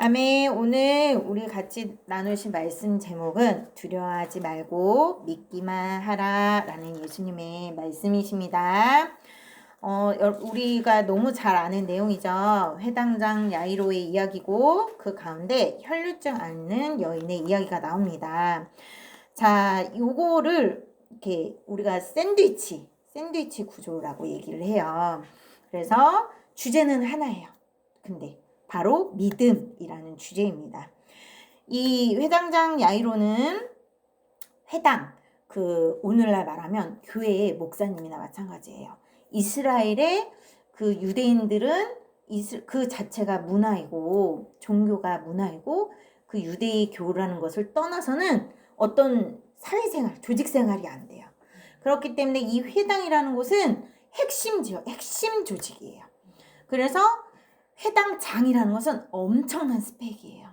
아멘. 오늘 우리 같이 나누신 말씀 제목은 두려워하지 말고 믿기만 하라 라는 예수님의 말씀이십니다. 우리가 너무 잘 아는 내용이죠. 회당장 야이로의 이야기고 그 가운데 혈루증 앓는 여인의 이야기가 나옵니다. 자, 요거를 이렇게 우리가 샌드위치 구조라고 얘기를 해요. 그래서 주제는 하나예요. 근데 바로 믿음이라는 주제입니다. 이 회당장 야이로는 회당, 오늘날 말하면 교회의 목사님이나 마찬가지예요. 이스라엘의 그 유대인들은 그 자체가 문화이고 종교가 문화이고 그 유대의 교라는 것을 떠나서는 어떤 사회생활, 조직생활이 안 돼요. 그렇기 때문에 이 회당이라는 곳은 핵심 조직이에요. 그래서 회당장이라는 것은 엄청난 스펙이에요.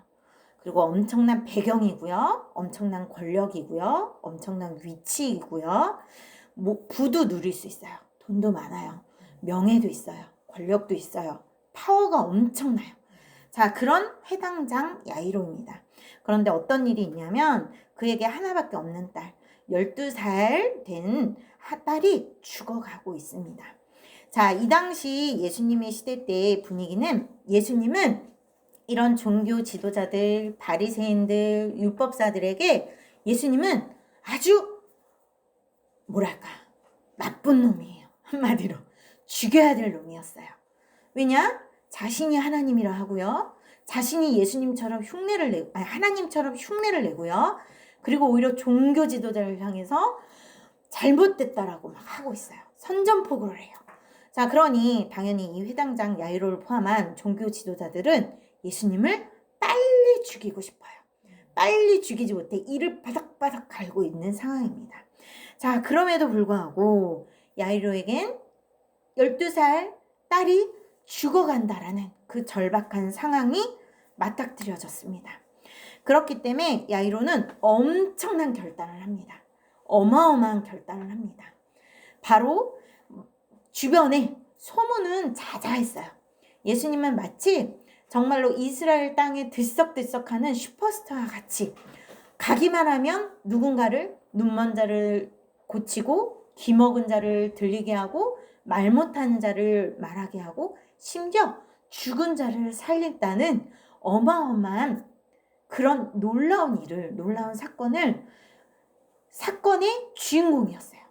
그리고 엄청난 배경이고요. 엄청난 권력이고요. 엄청난 위치이고요. 부도 누릴 수 있어요. 돈도 많아요. 명예도 있어요. 권력도 있어요. 파워가 엄청나요. 자, 그런 회당장 야이로입니다. 그런데 어떤 일이 있냐면 그에게 하나밖에 없는 딸, 12살 된 딸이 죽어가고 있습니다. 자, 이 당시 예수님의 시대 때의 분위기는 예수님은 이런 종교 지도자들, 바리새인들, 율법사들에게 예수님은 아주 나쁜 놈이에요. 한마디로 죽여야 될 놈이었어요. 왜냐? 자신이 하나님이라 하고요. 자신이 예수님처럼 하나님처럼 흉내를 내고요. 그리고 오히려 종교 지도자를 향해서 잘못됐다라고 막 하고 있어요. 선전포고를 해요. 자, 그러니 당연히 이 회당장 야이로를 포함한 종교 지도자들은 예수님을 빨리 죽이고 싶어요. 빨리 죽이지 못해 이를 바닥바닥 갈고 있는 상황입니다. 자, 그럼에도 불구하고 야이로에겐 12살 딸이 죽어간다라는 그 절박한 상황이 맞닥뜨려졌습니다. 그렇기 때문에 야이로는 엄청난 결단을 합니다. 어마어마한 결단을 합니다. 바로 주변에 소문은 자자했어요. 예수님은 마치 정말로 이스라엘 땅에 들썩들썩하는 슈퍼스타와 같이 가기만 하면 누군가를 눈먼 자를 고치고 귀 먹은 자를 들리게 하고 말 못하는 자를 말하게 하고 심지어 죽은 자를 살린다는 어마어마한 그런 놀라운 사건의 주인공이었어요.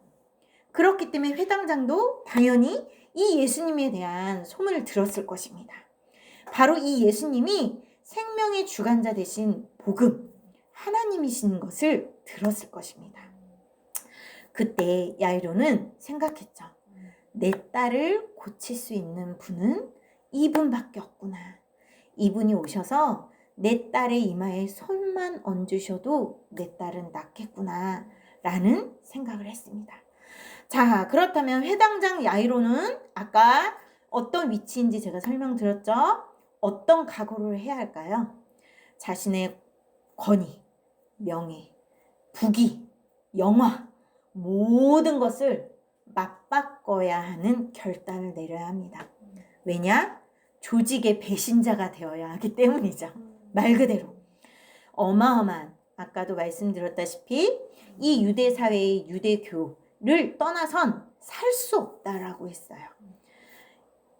그렇기 때문에 회당장도 당연히 이 예수님에 대한 소문을 들었을 것입니다. 바로 이 예수님이 생명의 주관자 되신 복음, 하나님이신 것을 들었을 것입니다. 그때 야이로는 생각했죠. 내 딸을 고칠 수 있는 분은 이분밖에 없구나. 이분이 오셔서 내 딸의 이마에 손만 얹으셔도 내 딸은 낫겠구나 라는 생각을 했습니다. 자, 그렇다면 회당장 야이로는 아까 어떤 위치인지 제가 설명드렸죠? 어떤 각오를 해야 할까요? 자신의 권위, 명예, 부귀, 영화 모든 것을 맞바꿔야 하는 결단을 내려야 합니다. 왜냐? 조직의 배신자가 되어야 하기 때문이죠. 말 그대로 어마어마한, 아까도 말씀드렸다시피 이 유대 사회의 유대교를 떠나선 살 수 없다라고 했어요.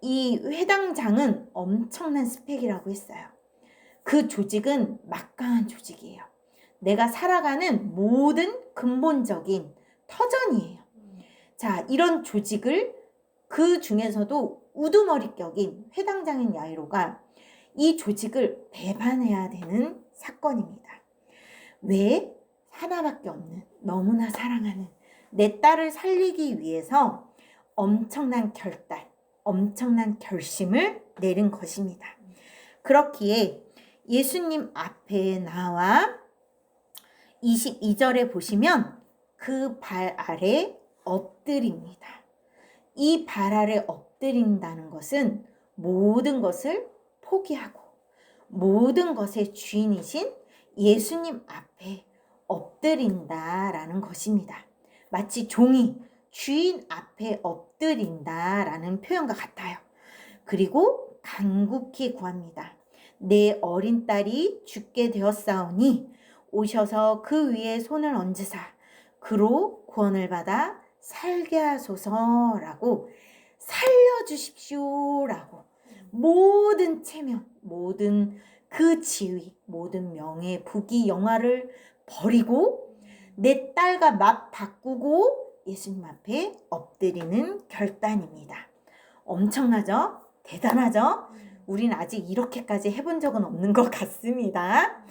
이 회당장은 엄청난 스펙이라고 했어요. 그 조직은 막강한 조직이에요. 내가 살아가는 모든 근본적인 터전이에요. 자, 이런 조직을 그 중에서도 우두머리격인 회당장인 야이로가 이 조직을 배반해야 되는 사건입니다. 왜? 하나밖에 없는, 너무나 사랑하는 내 딸을 살리기 위해서 엄청난 엄청난 결심을 내린 것입니다. 그렇기에 예수님 앞에 나와 22절에 보시면 그 발 아래 엎드립니다. 이 발 아래 엎드린다는 것은 모든 것을 포기하고 모든 것의 주인이신 예수님 앞에 엎드린다라는 것입니다. 마치 종이 주인 앞에 엎드린다라는 표현과 같아요. 그리고 간곡히 구합니다. 내 어린 딸이 죽게 되었사오니 오셔서 그 위에 손을 얹으사 그로 구원을 받아 살게 하소서라고, 살려주십시오라고, 모든 체면, 모든 그 지위, 모든 명예, 부귀, 영화를 버리고 내 딸과 맞 바꾸고 예수님 앞에 엎드리는 결단입니다. 엄청나죠? 대단하죠? 우린 아직 이렇게까지 해본 적은 없는 것 같습니다.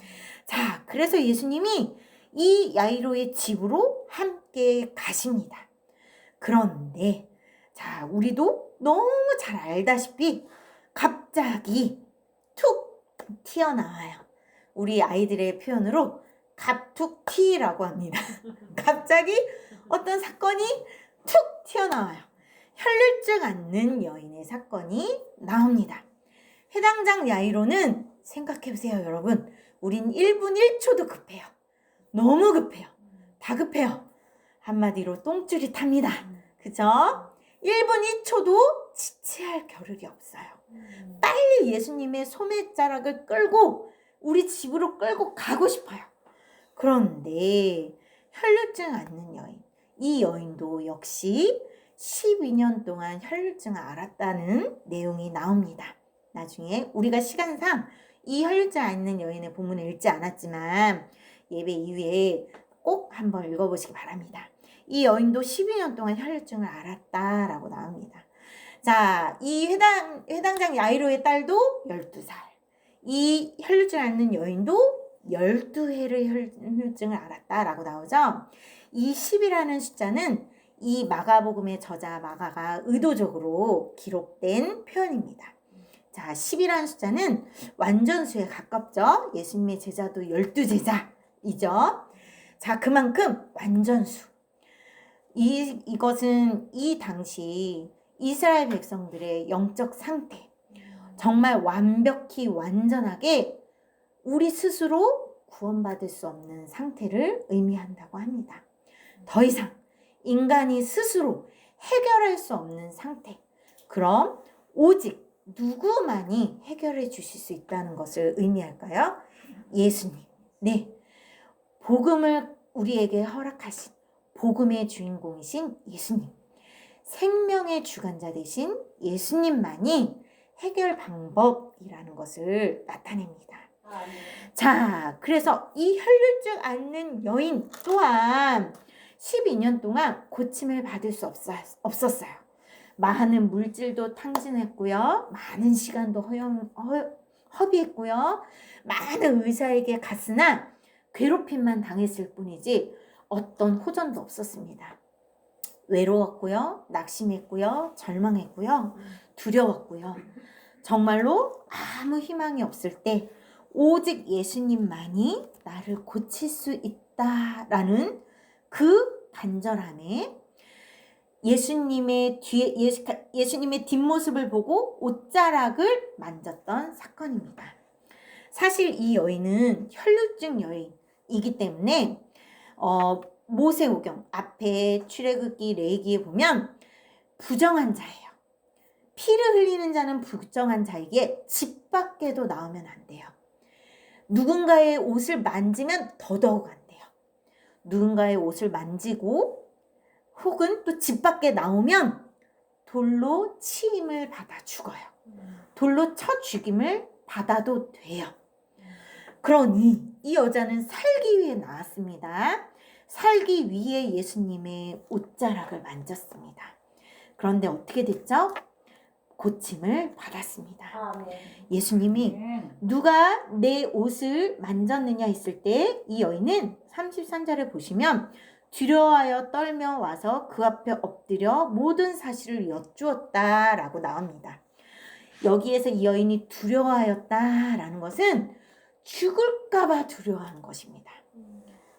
자, 그래서 예수님이 이 야이로의 집으로 함께 가십니다. 그런데 자, 우리도 너무 잘 알다시피 갑자기 툭 튀어나와요. 우리 아이들의 표현으로 갑툭튀라고 합니다. 갑자기 어떤 사건이 툭 튀어나와요. 혈류증 앓는 여인의 사건이 나옵니다. 회당장 야이로는 생각해보세요, 여러분. 우린 1분 1초도 급해요. 너무 급해요. 다급해요. 한마디로 똥줄이 탑니다. 그죠? 1분 1초도 지체할 겨를이 없어요. 빨리 예수님의 소매자락을 끌고 우리 집으로 끌고 가고 싶어요. 그런데 혈류증 앓는 여인, 이 여인도 역시 12년 동안 혈류증을 앓았다는 내용이 나옵니다. 나중에 우리가 시간상 이 혈류증 앓는 여인의 본문을 읽지 않았지만 예배 이후에 꼭 한번 읽어보시기 바랍니다. 이 여인도 12년 동안 혈류증을 앓았다라고 나옵니다. 자, 이 회당장 야이로의 딸도 12살. 이 혈류증 앓는 여인도 12회의 혈류증을 앓았다라고 나오죠. 이 10이라는 숫자는 이 마가복음의 저자 마가가 의도적으로 기록된 표현입니다. 자, 10이라는 숫자는 완전수에 가깝죠. 예수님의 제자도 12제자이죠. 자, 그만큼 완전수. 이것은 이 당시 이스라엘 백성들의 영적 상태, 정말 완벽히 완전하게 우리 스스로 구원받을 수 없는 상태를 의미한다고 합니다. 더 이상 인간이 스스로 해결할 수 없는 상태. 그럼 오직 누구만이 해결해 주실 수 있다는 것을 의미할까요? 예수님. 네. 복음을 우리에게 허락하신 복음의 주인공이신 예수님. 생명의 주관자 되신 예수님만이 해결 방법이라는 것을 나타냅니다. 자, 그래서 이 혈류증 앓는 여인 또한 12년 동안 고침을 받을 수 없었어요. 많은 물질도 탕진했고요. 많은 시간도 허비했고요. 많은 의사에게 갔으나 괴롭힘만 당했을 뿐이지 어떤 호전도 없었습니다. 외로웠고요. 낙심했고요. 절망했고요. 두려웠고요. 정말로 아무 희망이 없을 때 오직 예수님만이 나를 고칠 수 있다라는 그 간절함에 예수님의 뒷모습을 보고 옷자락을 만졌던 사건입니다. 사실 이 여인은 혈류증 여인이기 때문에 모세오경 앞에 출애굽기 레위기에 보면 부정한 자예요. 피를 흘리는 자는 부정한 자에게 집 밖에도 나오면 안 돼요. 누군가의 옷을 만지면 더더욱 안 돼요. 누군가의 옷을 만지고 혹은 또 집 밖에 나오면 돌로 치임을 받아 죽어요. 돌로 쳐 죽임을 받아도 돼요. 그러니 이 여자는 살기 위해 나왔습니다. 살기 위해 예수님의 옷자락을 만졌습니다. 그런데 어떻게 됐죠? 고침을 받았습니다. 예수님이 누가 내 옷을 만졌느냐 했을 때 이 여인은 33절에 보시면 두려워하여 떨며 와서 그 앞에 엎드려 모든 사실을 여쭈었다라고 나옵니다. 여기에서 이 여인이 두려워하였다라는 것은 죽을까 봐 두려워하는 것입니다.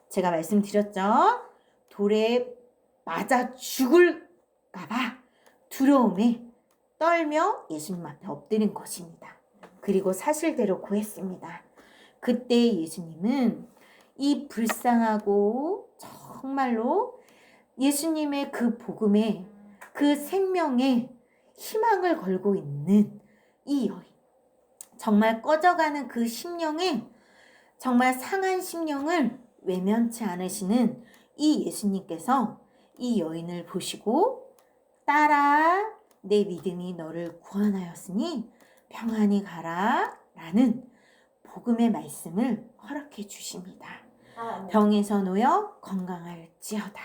제가 말씀드렸죠. 돌에 맞아 죽을까 봐 두려움에 떨며 예수님 앞에 엎드린 것입니다. 그리고 사실대로 구했습니다. 그때 예수님은 이 불쌍하고 정말로 예수님의 그 복음에 그 생명에 희망을 걸고 있는 이 여인, 정말 꺼져가는 그 심령에 정말 상한 심령을 외면치 않으시는 이 예수님께서 이 여인을 보시고 딸아 내 믿음이 너를 구원하였으니 평안히 가라 라는 복음의 말씀을 허락해 주십니다. 병에서 놓여 건강할지어다.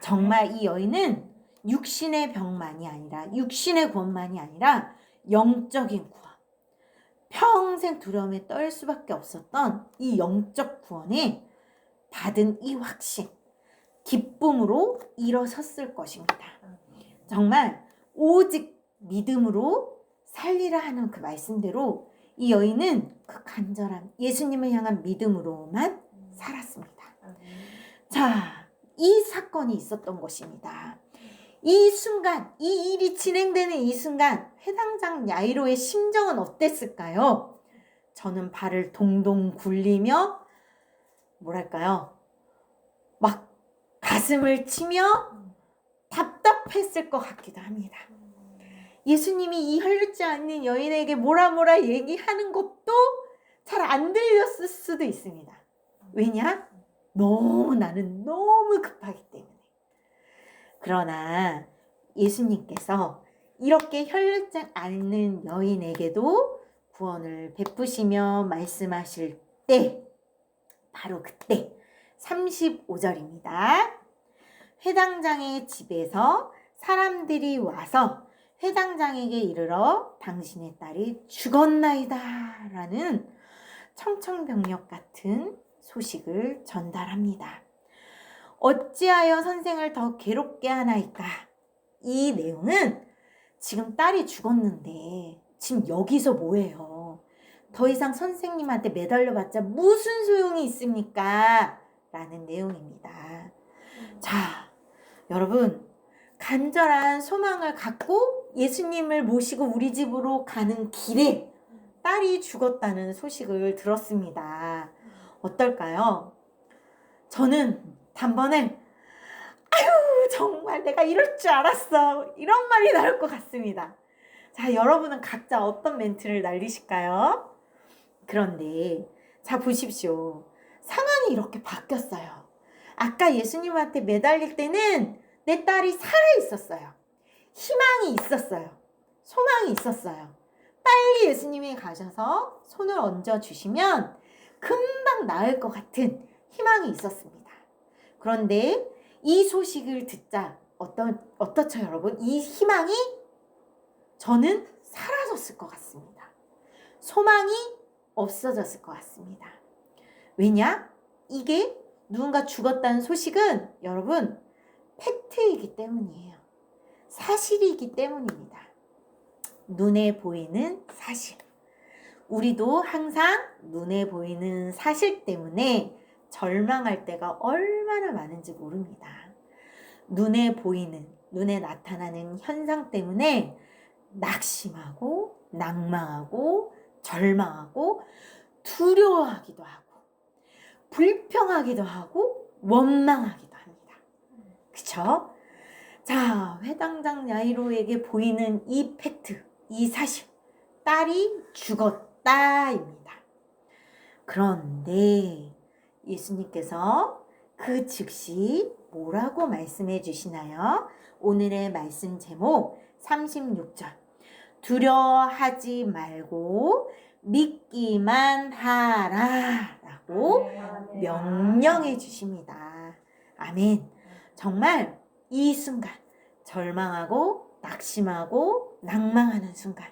정말 이 여인은 육신의 병만이 아니라 육신의 구원만이 아니라 영적인 구원, 평생 두려움에 떨 수밖에 없었던 이 영적 구원에 받은 이 확신, 기쁨으로 일어섰을 것입니다. 정말 오직 믿음으로 살리라 하는 그 말씀대로 이 여인은 그 간절한 예수님을 향한 믿음으로만 살았습니다. 자, 이 사건이 있었던 것입니다. 이 순간, 이 일이 진행되는 이 순간 회당장 야이로의 심정은 어땠을까요? 저는 발을 동동 굴리며 뭐랄까요? 막 가슴을 치며 답답했을 것 같기도 합니다. 예수님이 이 혈류지 않는 여인에게 뭐라 얘기하는 것도 잘 안 들렸을 수도 있습니다. 왜냐? 나는 너무 급하기 때문에. 그러나 예수님께서 이렇게 혈류지 않는 여인에게도 구원을 베푸시며 말씀하실 때 바로 그때 35절입니다. 회당장의 집에서 사람들이 와서 회당장에게 이르러 당신의 딸이 죽었나이다 라는 청천벽력 같은 소식을 전달합니다. 어찌하여 선생을 더 괴롭게 하나이까? 이 내용은 지금 딸이 죽었는데 지금 여기서 뭐해요? 더 이상 선생님한테 매달려봤자 무슨 소용이 있습니까? 라는 내용입니다. 자, 여러분 간절한 소망을 갖고 예수님을 모시고 우리 집으로 가는 길에 딸이 죽었다는 소식을 들었습니다. 어떨까요? 저는 단번에 아유 정말 내가 이럴 줄 알았어 이런 말이 나올 것 같습니다. 자, 여러분은 각자 어떤 멘트를 날리실까요? 그런데 자 보십시오. 상황이 이렇게 바뀌었어요. 아까 예수님한테 매달릴 때는 내 딸이 살아있었어요. 희망이 있었어요. 소망이 있었어요. 빨리 예수님이 가셔서 손을 얹어주시면 금방 나을 것 같은 희망이 있었습니다. 그런데 이 소식을 듣자 어떻죠 여러분? 이 희망이 저는 사라졌을 것 같습니다. 소망이 없어졌을 것 같습니다. 왜냐? 이게 누군가 죽었다는 소식은 여러분 팩트이기 때문이에요. 사실이기 때문입니다. 눈에 보이는 사실. 우리도 항상 눈에 보이는 사실 때문에 절망할 때가 얼마나 많은지 모릅니다. 눈에 보이는, 눈에 나타나는 현상 때문에 낙심하고 낭망하고 절망하고 두려워하기도 하고 불평하기도 하고 원망하기도 합니다. 그쵸? 자, 회당장 야이로에게 보이는 이 팩트, 이 사실, 딸이 죽었다입니다. 그런데 예수님께서 그 즉시 뭐라고 말씀해 주시나요? 오늘의 말씀 제목 36절. 두려워하지 말고 믿기만 하라 라고 명령해 주십니다. 아멘. 정말 이 순간 절망하고 낙심하고 낭망하는 순간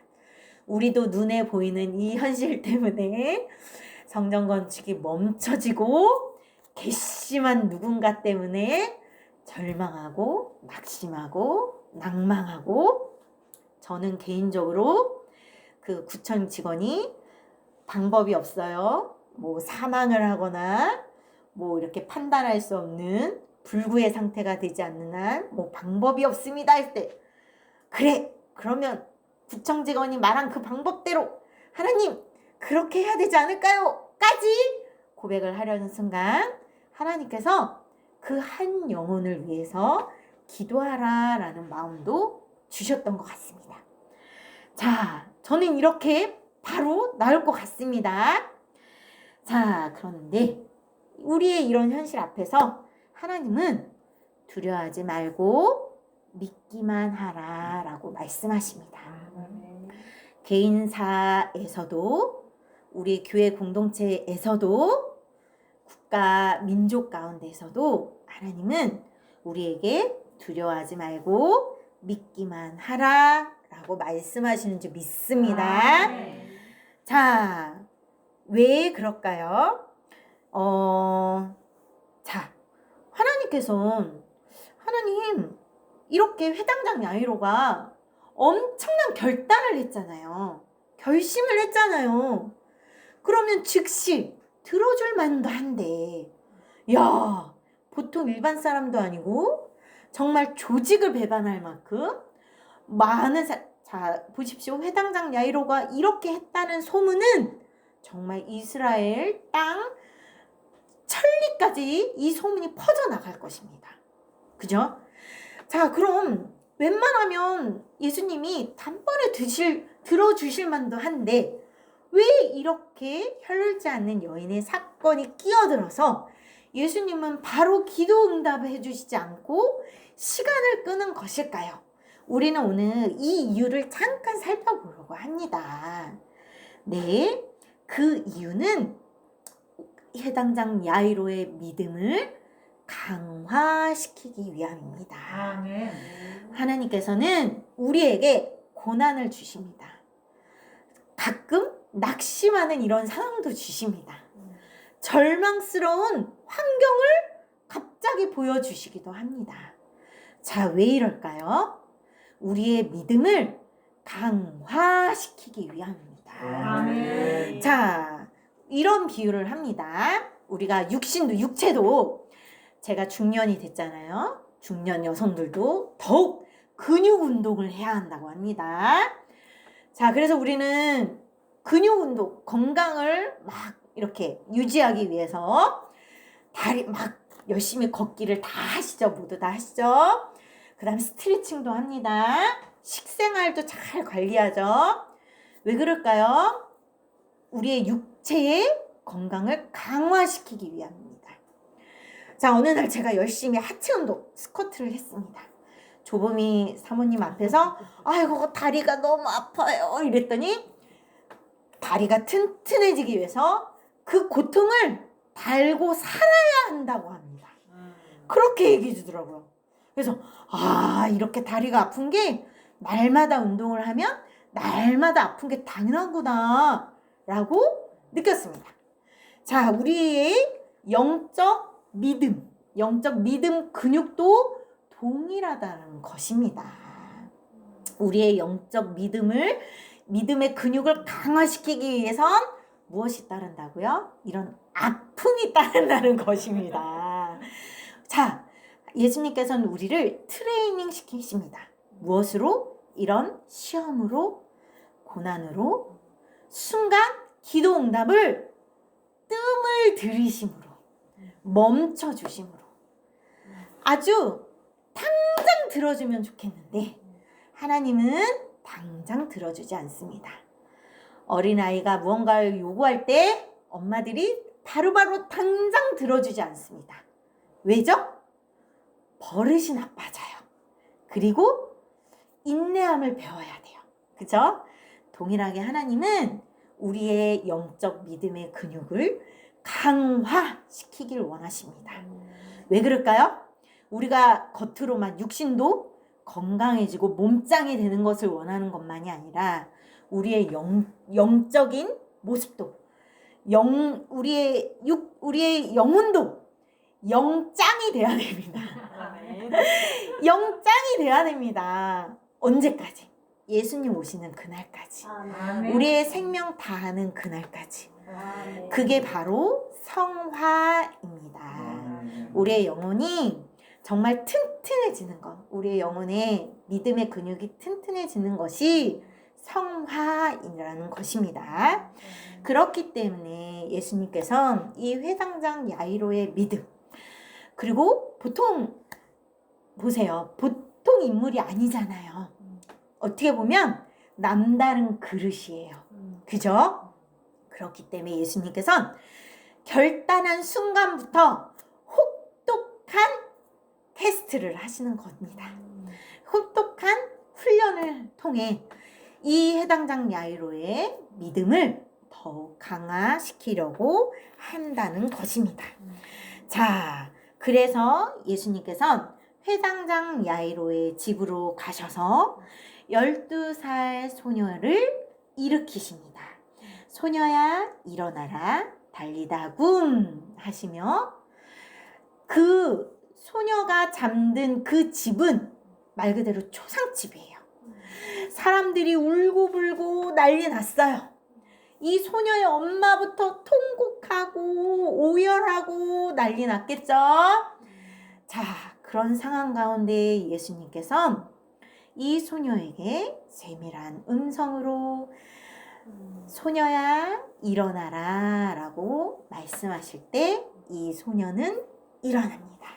우리도 눈에 보이는 이 현실 때문에 성전 건축이 멈춰지고 괘씸한 누군가 때문에 절망하고 낙심하고 낭망하고 저는 개인적으로 그 구청 직원이 방법이 없어요. 뭐 사망을 하거나 뭐 이렇게 판단할 수 없는 불구의 상태가 되지 않는 한 뭐 방법이 없습니다 할 때 그래 그러면 구청 직원이 말한 그 방법대로 하나님 그렇게 해야 되지 않을까요? 까지 고백을 하려는 순간 하나님께서 그 한 영혼을 위해서 기도하라 라는 마음도 주셨던 것 같습니다. 자, 저는 이렇게 바로 나올 것 같습니다. 자, 그런데 우리의 이런 현실 앞에서 하나님은 두려워하지 말고 믿기만 하라 라고 말씀하십니다. 개인사에서도 우리 교회 공동체에서도 국가 민족 가운데서도 하나님은 우리에게 두려워하지 말고 믿기만 하라 라고 말씀하시는 줄 믿습니다. 자, 왜 그럴까요? 자, 하나님 이렇게 회당장 야이로가 엄청난 결단을 했잖아요. 결심을 했잖아요. 그러면 즉시 들어줄 만도 한데, 야, 보통 일반 사람도 아니고 정말 조직을 배반할 만큼 많은 자, 보십시오. 회당장 야이로가 이렇게 했다는 소문은 정말 이스라엘 땅 천리까지 이 소문이 퍼져나갈 것입니다. 그죠? 자, 그럼 웬만하면 예수님이 단번에 들어주실 만도 한데 왜 이렇게 혈루지 않는 여인의 사건이 끼어들어서 예수님은 바로 기도 응답을 해주시지 않고 시간을 끄는 것일까요? 우리는 오늘 이 이유를 잠깐 살펴보려고 합니다. 네, 그 이유는 해당장 야이로의 믿음을 강화시키기 위함입니다. 아멘. 하나님께서는 우리에게 고난을 주십니다. 가끔 낙심하는 이런 상황도 주십니다. 절망스러운 환경을 갑자기 보여주시기도 합니다. 자, 왜 이럴까요? 우리의 믿음을 강화시키기 위함입니다. 아멘. 자, 이런 비유를 합니다. 우리가 육체도 제가 중년이 됐잖아요. 중년 여성들도 더욱 근육 운동을 해야 한다고 합니다. 자, 그래서 우리는 근육 운동, 건강을 막 이렇게 유지하기 위해서 다리 막 열심히 걷기를 다 하시죠. 모두 다 하시죠. 그 다음에 스트레칭도 합니다. 식생활도 잘 관리하죠. 왜 그럴까요? 우리의 육체의 건강을 강화시키기 위함입니다. 자, 어느 날 제가 열심히 하체 운동, 스쿼트를 했습니다. 조범이 사모님 앞에서 아이고 다리가 너무 아파요 이랬더니 다리가 튼튼해지기 위해서 그 고통을 달고 살아야 한다고 합니다. 그렇게 얘기해 주더라고요. 그래서 이렇게 다리가 아픈 게 날마다 운동을 하면 날마다 아픈 게 당연하구나 라고 느꼈습니다. 자, 우리의 영적 믿음 근육도 동일하다는 것입니다. 우리의 영적 믿음의 근육을 강화시키기 위해선 무엇이 따른다고요? 이런 아픔이 따른다는 것입니다. 자, 예수님께서는 우리를 트레이닝 시키십니다. 무엇으로? 이런 시험으로, 고난으로, 순간 기도 응답을 뜸을 들이심으로, 멈춰주심으로. 아주 당장 들어주면 좋겠는데 하나님은 당장 들어주지 않습니다. 어린아이가 무언가를 요구할 때 엄마들이 바로바로 당장 들어주지 않습니다. 왜죠? 버릇이 나빠져요. 그리고 인내함을 배워야 돼요. 그죠? 동일하게 하나님은 우리의 영적 믿음의 근육을 강화시키길 원하십니다. 왜 그럴까요? 우리가 겉으로만 육신도 건강해지고 몸짱이 되는 것을 원하는 것만이 아니라 우리의 영적인 모습도 우리의 영혼도 영짱이 돼야 됩니다. 영짱이 돼야 됩니다. 언제까지? 예수님 오시는 그날까지. 아멘. 우리의 생명 다하는 그날까지. 그게 바로 성화입니다. 우리의 영혼이 정말 튼튼해지는 것, 우리의 영혼의 믿음의 근육이 튼튼해지는 것이 성화이라는 것입니다. 그렇기 때문에 예수님께서 이 회당장 야이로의 믿음, 그리고 보통 보세요. 보통 인물이 아니잖아요. 어떻게 보면 남다른 그릇이에요. 그죠? 그렇기 때문에 예수님께서는 결단한 순간부터 혹독한 테스트를 하시는 겁니다. 혹독한 훈련을 통해 이 해당장 야이로의 믿음을 더욱 강화시키려고 한다는 것입니다. 자, 그래서 예수님께서는 회당장 야이로의 집으로 가셔서 12살 소녀를 일으키십니다. 소녀야 일어나라 달리다굼 하시며 그 소녀가 잠든 그 집은 말 그대로 초상집이에요. 사람들이 울고불고 난리 났어요. 이 소녀의 엄마부터 통곡하고 오열하고 난리 났겠죠. 자, 그런 상황 가운데 예수님께서 이 소녀에게 세밀한 음성으로 소녀야 일어나라 라고 말씀하실 때 이 소녀는 일어납니다.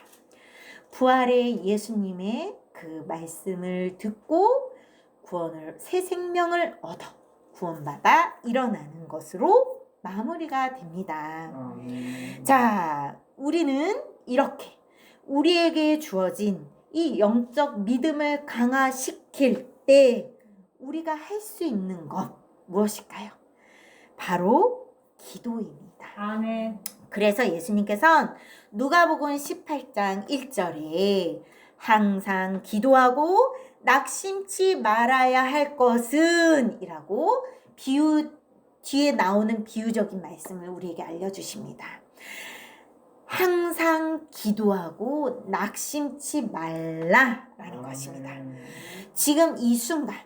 부활의 예수님의 그 말씀을 듣고 새 생명을 얻어 구원받아 일어나는 것으로 마무리가 됩니다. 자, 우리는 이렇게 우리에게 주어진 이 영적 믿음을 강화시킬 때 우리가 할 수 있는 것 무엇일까요? 바로 기도입니다. 아멘. 그래서 예수님께서는 누가복음 18장 1절에 항상 기도하고 낙심치 말아야 할 것은 이라고 뒤에 나오는 비유적인 말씀을 우리에게 알려주십니다. 항상 기도하고 낙심치 말라라는 것입니다. 지금 이 순간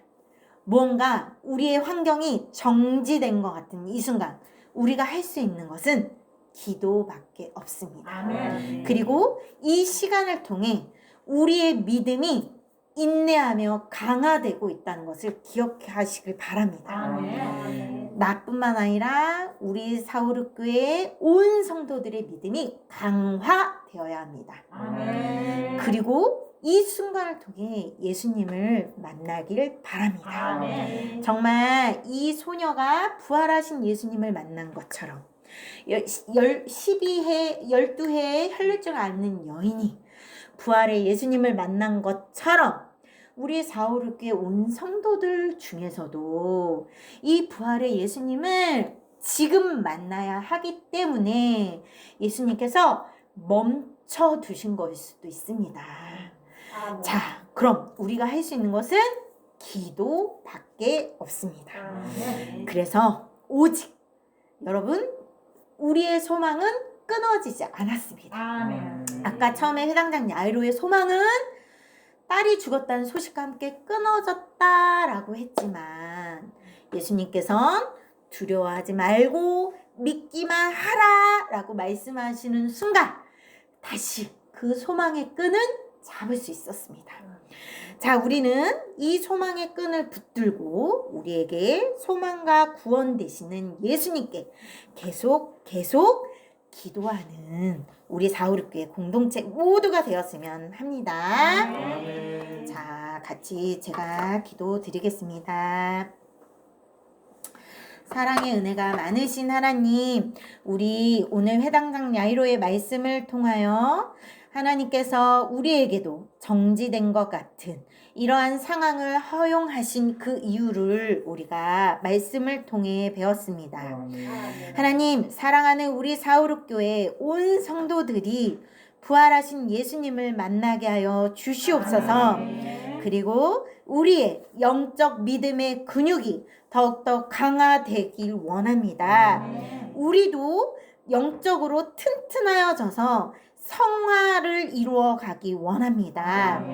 뭔가 우리의 환경이 정지된 것 같은 이 순간 우리가 할 수 있는 것은 기도밖에 없습니다. 아멘. 그리고 이 시간을 통해 우리의 믿음이 인내하며 강화되고 있다는 것을 기억하시길 바랍니다. 아멘. 나뿐만 아니라 우리 사우르교회의 온 성도들의 믿음이 강화되어야 합니다. 아멘. 그리고 이 순간을 통해 예수님을 만나길 바랍니다. 아멘. 정말 이 소녀가 부활하신 예수님을 만난 것처럼 12해의 혈루증을 앓는 여인이 부활의 예수님을 만난 것처럼 우리 사오르교회 온 성도들 중에서도 이 부활의 예수님을 지금 만나야 하기 때문에 예수님께서 멈춰 두신 것일 수도 있습니다. 자, 그럼 우리가 할 수 있는 것은 기도밖에 없습니다. 그래서 오직 여러분 우리의 소망은 끊어지지 않았습니다. 아멘. 아까 처음에 해당장 야이로의 소망은 딸이 죽었다는 소식과 함께 끊어졌다라고 했지만 예수님께서는 두려워하지 말고 믿기만 하라라고 말씀하시는 순간 다시 그 소망의 끈은 잡을 수 있었습니다. 자, 우리는 이 소망의 끈을 붙들고 우리에게 소망과 구원 되시는 예수님께 계속 기도하는 우리 사우르교회 공동체 모두가 되었으면 합니다. 아멘. 자, 같이 제가 기도 드리겠습니다. 사랑의 은혜가 많으신 하나님, 우리 오늘 회당장 야이로의 말씀을 통하여 하나님께서 우리에게도 정지된 것 같은 이러한 상황을 허용하신 그 이유를 우리가 말씀을 통해 배웠습니다. 하나님, 사랑하는 우리 사우르교회 온 성도들이 부활하신 예수님을 만나게 하여 주시옵소서. 그리고 우리의 영적 믿음의 근육이 더욱더 강화되길 원합니다. 우리도 영적으로 튼튼하여져서 성화를 이루어 가기 원합니다.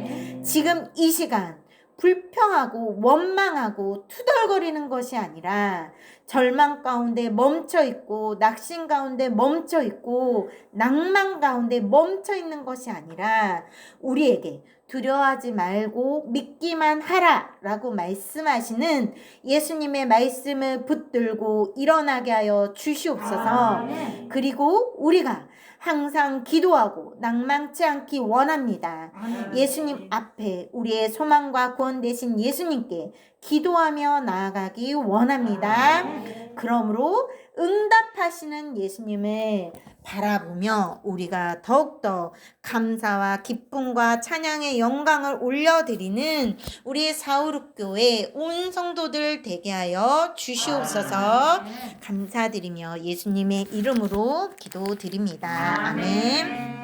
지금 이 시간 불평하고 원망하고 투덜거리는 것이 아니라 절망 가운데 멈춰 있고 낙심 가운데 멈춰 있고 낭만 가운데 멈춰 있는 것이 아니라 우리에게 두려워하지 말고 믿기만 하라 라고 말씀하시는 예수님의 말씀을 붙들고 일어나게 하여 주시옵소서. 그리고 우리가 항상 기도하고 낭망치 않기 원합니다. 아멘. 예수님 앞에 우리의 소망과 구원 되신 예수님께 기도하며 나아가기 원합니다. 그러므로 응답하시는 예수님을 바라보며 우리가 더욱더 감사와 기쁨과 찬양의 영광을 올려드리는 우리 사우룩교회 온 성도들 되게 하여 주시옵소서. 감사드리며 예수님의 이름으로 기도드립니다. 아멘.